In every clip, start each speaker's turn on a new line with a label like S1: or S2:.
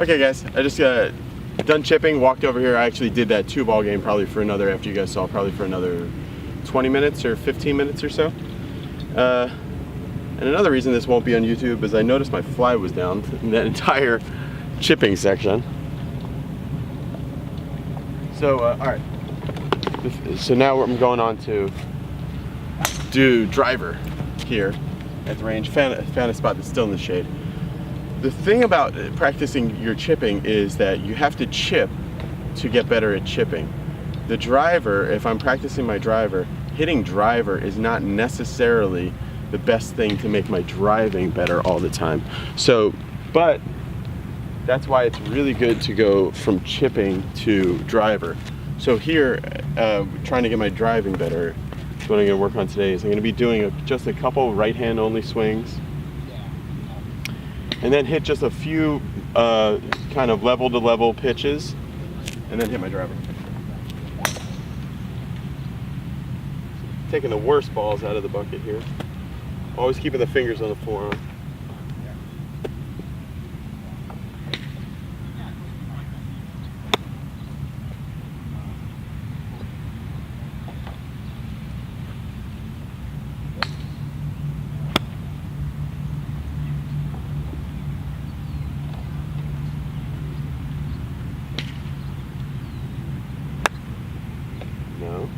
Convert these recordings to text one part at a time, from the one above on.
S1: Okay guys, I just done chipping, walked over here. I actually did that 2-ball game probably for another, after you guys saw, probably for another 20 minutes or 15 minutes or so. And another reason this won't be on YouTube is I noticed my fly was down in that entire chipping section. So, alright. So now I'm going on to do driver here at the range. Found a spot that's still in the shade. The thing about practicing your chipping is that you have to chip to get better at chipping. The driver, if I'm practicing my driver, hitting driver is not necessarily the best thing to make my driving better all the time. So, but that's why it's really good to go from chipping to driver. So here, trying to get my driving better, what I'm going to work on today is I'm going to be doing just a couple right hand only swings, and then hit just a few kind of level to level pitches, and then hit my driver. Taking the worst balls out of the bucket here. Always keeping the fingers on the forearm. No.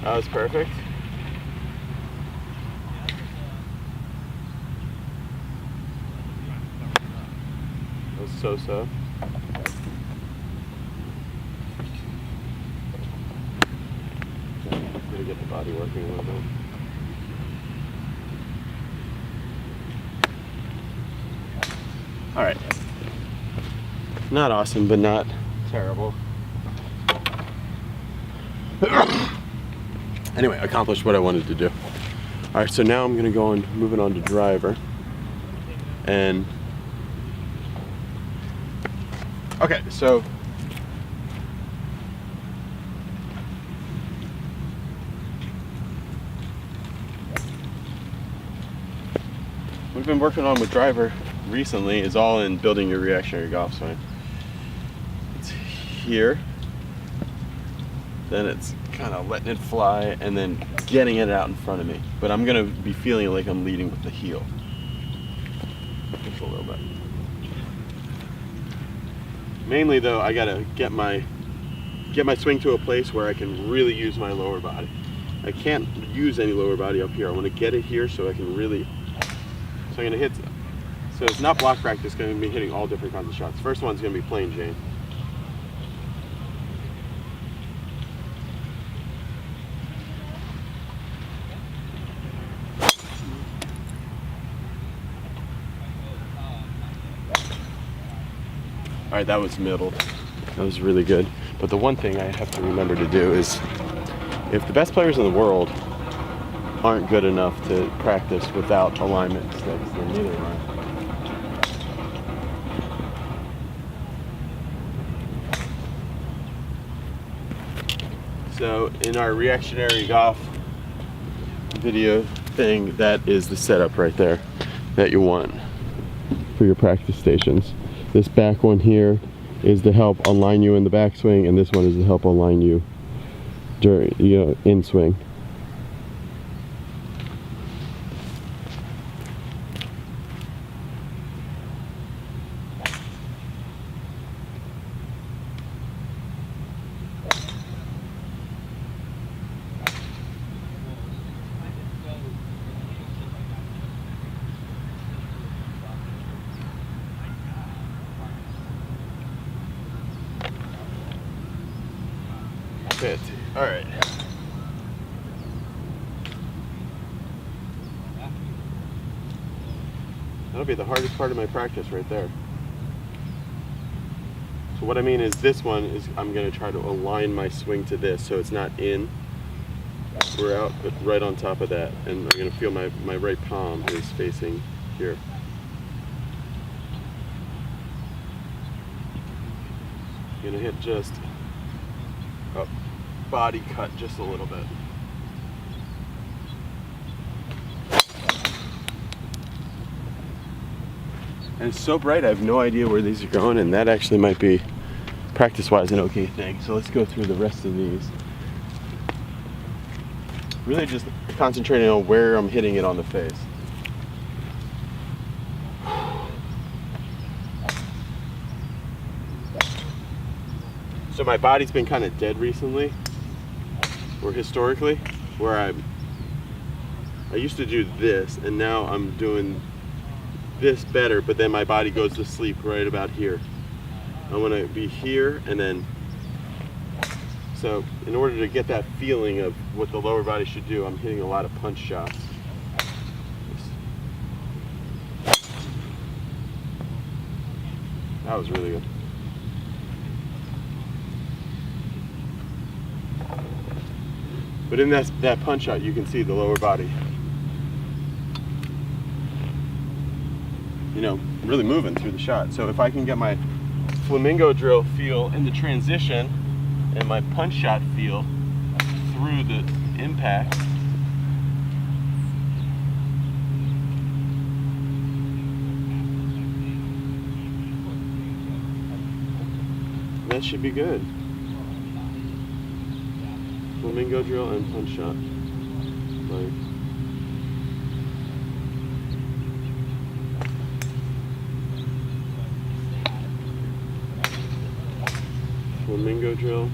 S1: That was perfect. That was so-so. I'm gonna get the body working a little bit. All right. Not awesome, but not terrible. Anyway, accomplished what I wanted to do. All right, so now I'm gonna go on, moving on to driver. And, okay, so we've been working on with driver recently is all in building your reactionary golf swing. It's here, then it's kind of letting it fly, and then getting it out in front of me. But I'm gonna be feeling like I'm leading with the heel. Just a little bit. Mainly though, I gotta get my swing to a place where I can really use my lower body. I can't use any lower body up here. I want to get it here so I can really, so I'm gonna hit, so it's not block practice, it's gonna be hitting all different kinds of shots. First one's gonna be plain Jane. All right, that was middle. That was really good. But the one thing I have to remember to do is, if the best players in the world aren't good enough to practice without alignment sticks, then neither am I. So in our reactionary golf video thing, that is the setup right there that you want for your practice stations. This back one here is to help align you in the backswing, and this one is to help align you during, in swing. Fit. All right. That'll be the hardest part of my practice right there. So what I mean is, this one is, I'm going to try to align my swing to this so it's not in. we're out right on top of that, and I'm gonna feel my right palm is facing here. I'm gonna hit just a body cut just a little bit. And it's so bright, I have no idea where these are going, and that actually might be, practice-wise, an okay thing. So let's go through the rest of these. Really just concentrating on where I'm hitting it on the face. So my body's been kind of dead recently, or historically, where I used to do this, and now I'm doing this better, but then my body goes to sleep right about here. I want to be here, and then, so in order to get that feeling of what the lower body should do, I'm hitting a lot of punch shots. That was really good. But in that punch shot, you can see the lower body, you know, really moving through the shot. So if I can get my flamingo drill feel in the transition and my punch shot feel through the impact, that should be good. Flamingo drill and punch shot. Like, flamingo drill,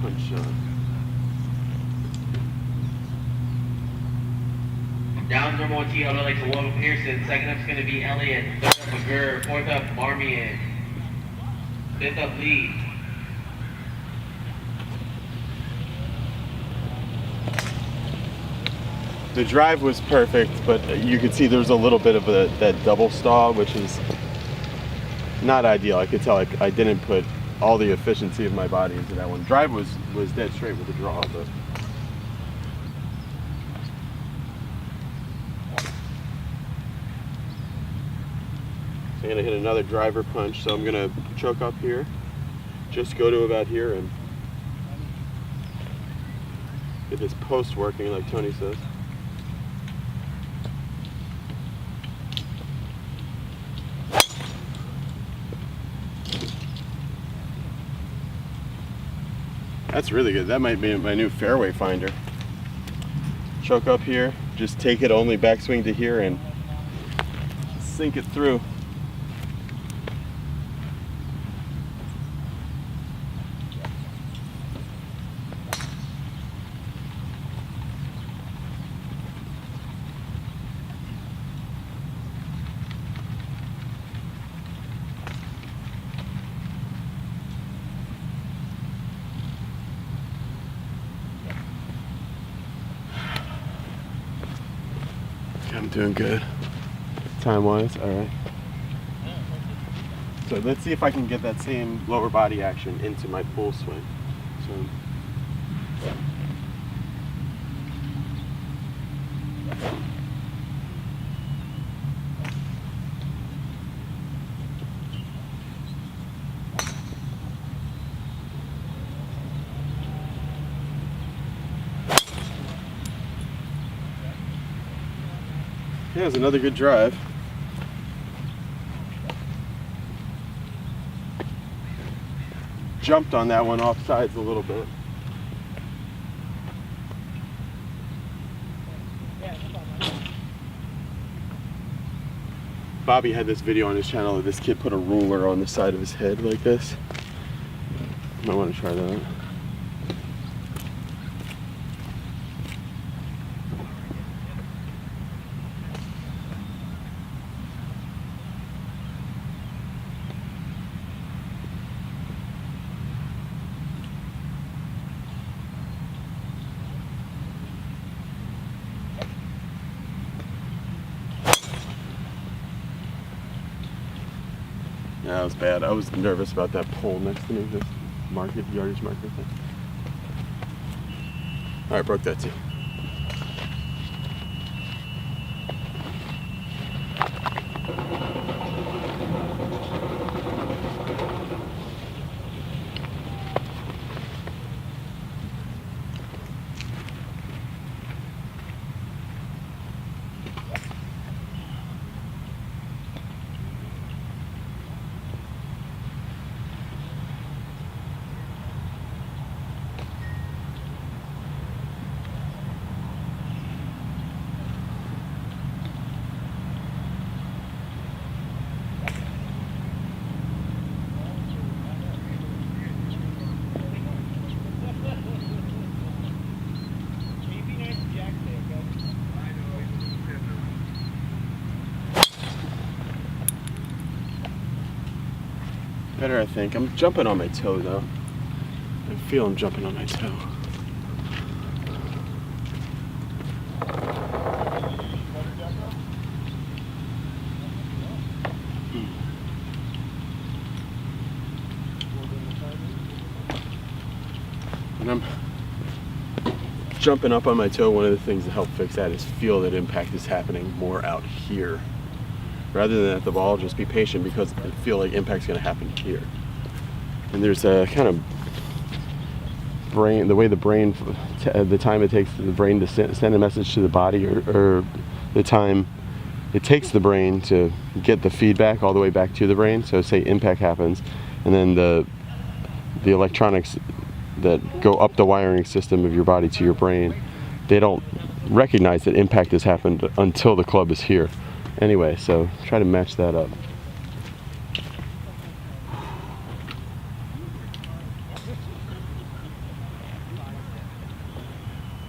S1: punch shot.
S2: Down number 1 tee, Alex Waldo Pearson. Second up's going to be Elliott. Third up, McGurr. Fourth up, Marmion. Fifth up, Lee.
S1: The drive was perfect, but you could see there's a little bit of that double stall, which is not ideal. I could tell I didn't put all the efficiency of my body into that one. Drive was dead straight with the draw, but I'm gonna hit another driver punch, so I'm gonna choke up here, just go to about here and get this post working like Tony says. That's really good. That might be my new fairway finder. Choke up here, just take it only backswing to here and sink it through. I'm doing good, time-wise. All right. So let's see if I can get that same lower body action into my full swing. So. Yeah, it was another good drive. Jumped on that one off sides a little bit. Bobby had this video on his channel of this kid put a ruler on the side of his head like this. Might want to try that. Yeah, that was bad. I was nervous about that pole next to me, this yardage marker thing. All right, broke that too. Better, I think. I'm jumping on my toe though. I feel I'm jumping on my toe. And I'm jumping up on my toe. One of the things that help fix that is feel that impact is happening more out here. Rather than at the ball, just be patient because I feel like impact's gonna happen here. And there's a kind of brain, the way the brain, the time it takes the brain to send a message to the body, or the time it takes the brain to get the feedback all the way back to the brain. So say impact happens, and then the electronics that go up the wiring system of your body to your brain, they don't recognize that impact has happened until the club is here. Anyway, so try to match that up.